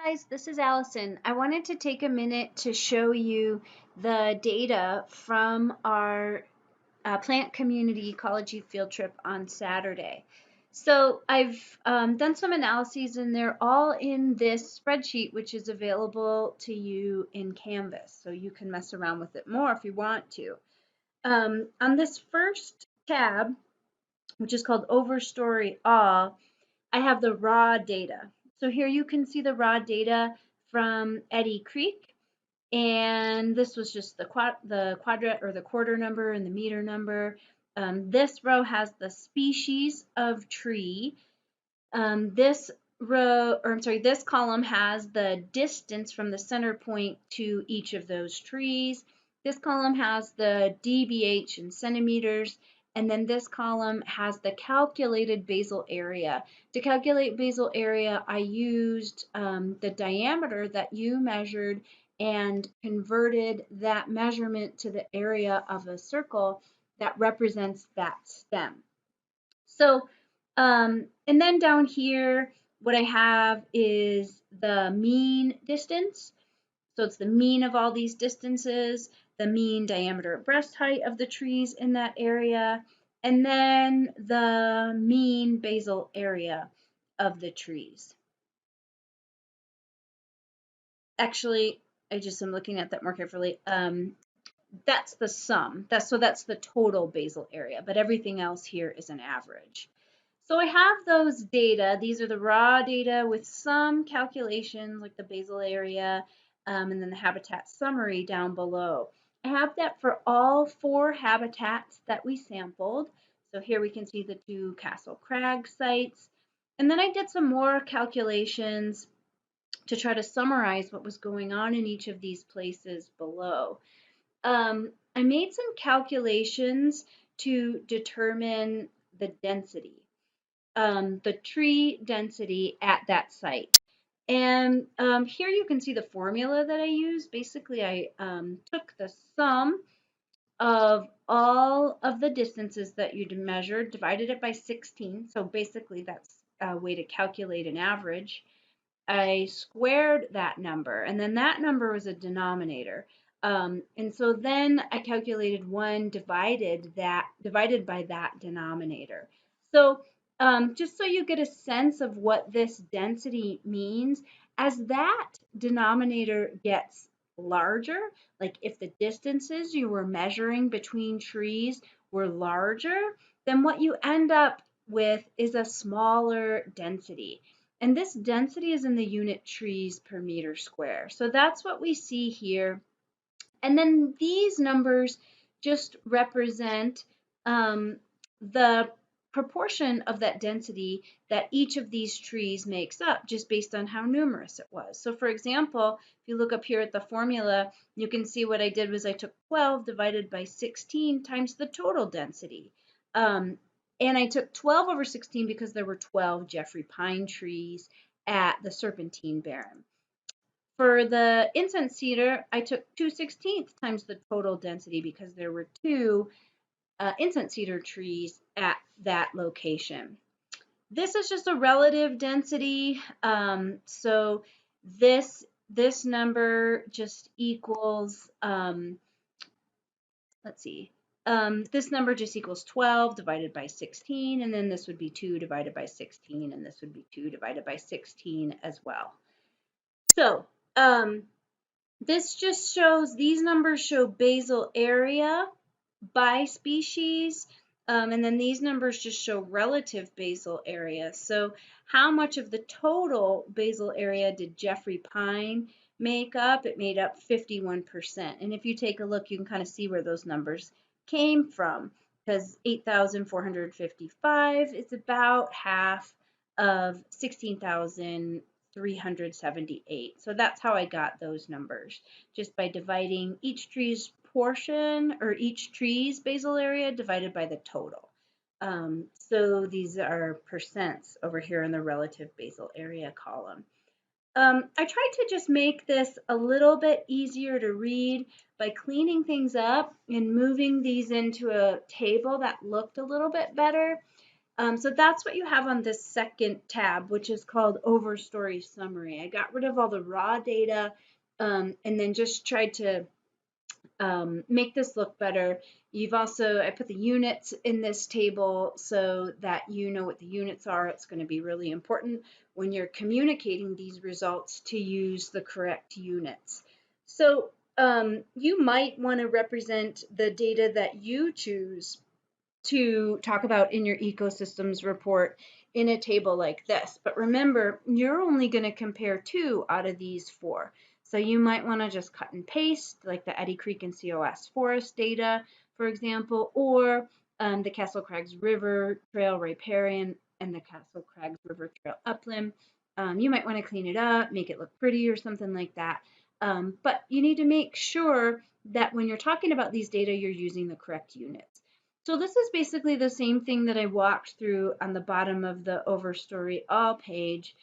Guys, this is Allison. I wanted to take a minute to show you the data from our plant community ecology field trip on Saturday. So I've done some analyses and they're all in this spreadsheet, which is available to you in Canvas. So you can mess around with it more if you want to. On this first tab, which is called Overstory All, I have the raw data. So here you can see the raw data from Eddy Creek, and this was just the quadrant or the quarter number and the meter number. This row has the species of tree. This row, or I'm sorry, this column has the distance from the center point to each of those trees. This column has the DBH in centimeters, and then this column has the calculated basal area. To calculate basal area, I used the diameter that you measured and converted that measurement to the area of a circle that represents that stem. So, and then down here, what I have is the mean distance. So it's the mean of all these distances, the mean diameter of breast height of the trees in that area, and then the mean basal area of the trees. Actually, I just am looking at that more carefully. That's the sum. That's the total basal area, but everything else here is an average. So I have those data. These are the raw data with some calculations like the basal area and then the habitat summary down below. I have that for all 4 habitats that we sampled. So here we can see the 2 Castle Crag sites. And then I did some more calculations to try to summarize what was going on in each of these places below. I made some calculations to determine the density, the tree density at that site. And here you can see the formula that I used. Basically, I took the sum of all of the distances that you'd measured, divided it by 16. So basically, that's a way to calculate an average. I squared that number, and then that number was a denominator. And so then I calculated 1 divided by that denominator. So just so you get a sense of what this density means, as that denominator gets larger, like if the distances you were measuring between trees were larger, then what you end up with is a smaller density. And this density is in the unit trees per meter square. So that's what we see here. And then these numbers just represent the proportion of that density that each of these trees makes up just based on how numerous it was. So for example, if you look up here at the formula, you can see what I did was I took 12 divided by 16 times the total density. And I took 12 over 16 because there were 12 Jeffrey pine trees at the Serpentine Barren. For the incense cedar, I took 2/16 times the total density because there were 2 incense cedar trees at that location. This is just a relative density. So this number just equals, let's see, this number just equals 12 divided by 16, and then this would be 2 divided by 16, and this would be 2 divided by 16 as well. So this just shows, these numbers show basal area by species, and then these numbers just show relative basal area. So how much of the total basal area did Jeffrey pine make up? It made up 51%. And if you take a look, you can kind of see where those numbers came from, because 8,455 is about half of 16,378. So that's how I got those numbers, just by dividing each tree's portion or each tree's basal area divided by the total. So these are percents over here in the relative basal area column. I tried to just make this a little bit easier to read by cleaning things up and moving these into a table that looked a little bit better. So that's what you have on this second tab, which is called Overstory Summary. I got rid of all the raw data and then just tried to make this look better. I put the units in this table so that you know what the units are. It's going to be really important when you're communicating these results to use the correct units. So you might want to represent the data that you choose to talk about in your ecosystems report in a table like this. But remember, you're only going to compare 2 out of these 4. So you might want to just cut and paste, like the Eddy Creek and COS forest data, for example, or the Castle Crags River Trail Riparian and the Castle Crags River Trail Upland. You might want to clean it up, make it look pretty or something like that. But you need to make sure that when you're talking about these data, you're using the correct units. So this is basically the same thing that I walked through on the bottom of the Overstory All page,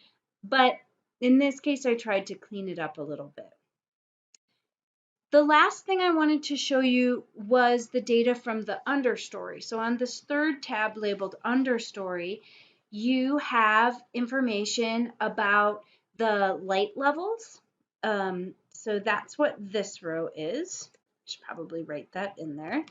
but in this case, I tried to clean it up a little bit. The last thing I wanted to show you was the data from the Understory. So on this third tab labeled Understory, you have information about the light levels. So that's what this row is. Should probably write that in there.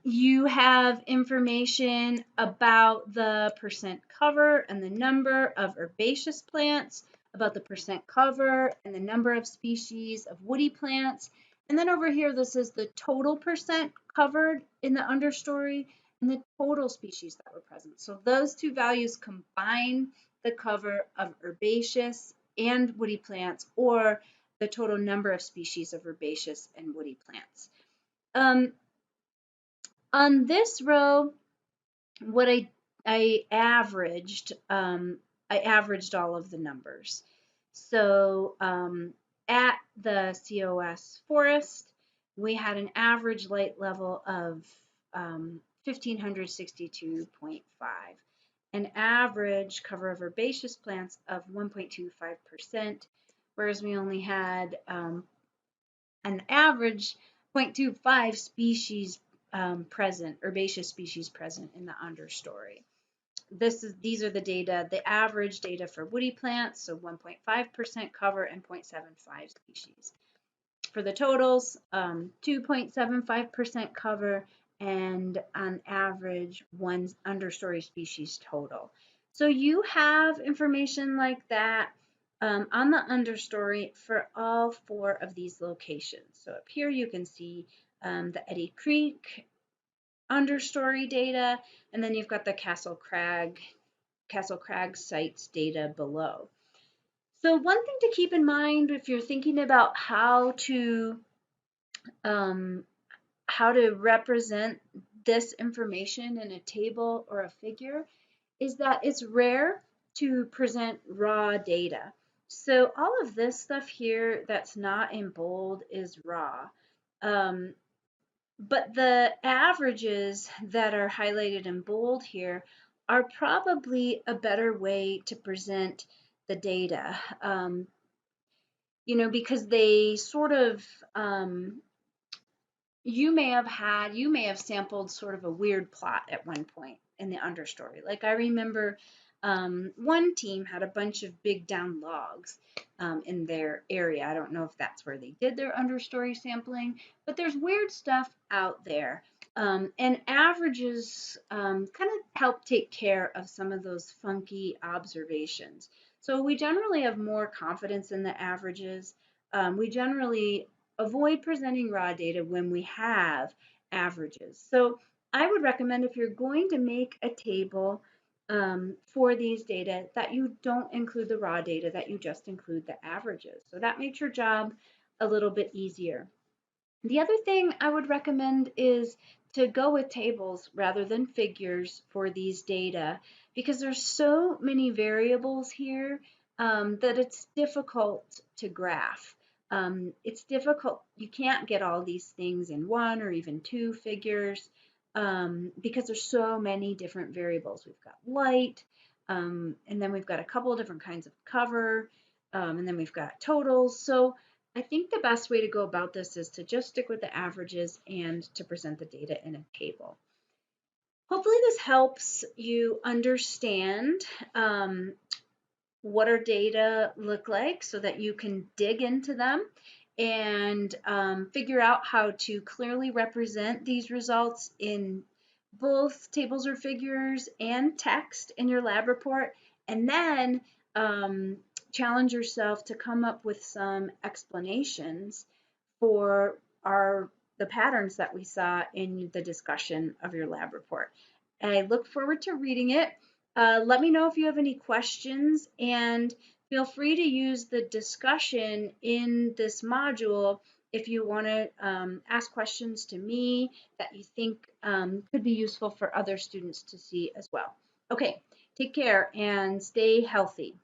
You have information about the percent cover and the number of herbaceous plants, about the percent cover and the number of species of woody plants. And then over here, this is the total percent covered in the understory and the total species that were present. So those two values combine the cover of herbaceous and woody plants, or the total number of species of herbaceous and woody plants. On this row, what I averaged all of the numbers. So at the COS forest, we had an average light level of 1562.5, an average cover of herbaceous plants of 1.25%, whereas we only had an average 0.25 species present, herbaceous species present in the understory. These are the data, the average data for woody plants, so 1.5% cover and 0.75 species. For the totals, 2.75% cover and on average 1 understory species total. So you have information like that on the understory for all 4 of these locations. So up here you can see the Eddy Creek understory data, and then you've got the Castle Crag sites data below. So one thing to keep in mind if you're thinking about how to represent this information in a table or a figure is that it's rare to present raw data. So all of this stuff here that's not in bold is raw. But the averages that are highlighted in bold here are probably a better way to present the data, because they sort of, you may have sampled sort of a weird plot at one point in the understory. Like I remember one team had a bunch of big down logs in their area. I don't know if that's where they did their understory sampling, but there's weird stuff out there. And averages kind of help take care of some of those funky observations. So we generally have more confidence in the averages. We generally avoid presenting raw data when we have averages. So I would recommend if you're going to make a table for these data that you don't include the raw data, that you just include the averages. So that makes your job a little bit easier. The other thing I would recommend is to go with tables rather than figures for these data, because there's so many variables here that it's difficult to graph. It's difficult, you can't get all these things in 1 or even 2 figures because there's so many different variables. We've got light, and then we've got a couple of different kinds of cover, and then we've got totals. So I think the best way to go about this is to just stick with the averages and to present the data in a table. Hopefully this helps you understand what our data look like so that you can dig into them and figure out how to clearly represent these results in both tables or figures and text in your lab report, and then challenge yourself to come up with some explanations for the patterns that we saw in the discussion of your lab report. And I look forward to reading it. Let me know if you have any questions, and feel free to use the discussion in this module if you want to ask questions to me that you think could be useful for other students to see as well. Okay, take care and stay healthy.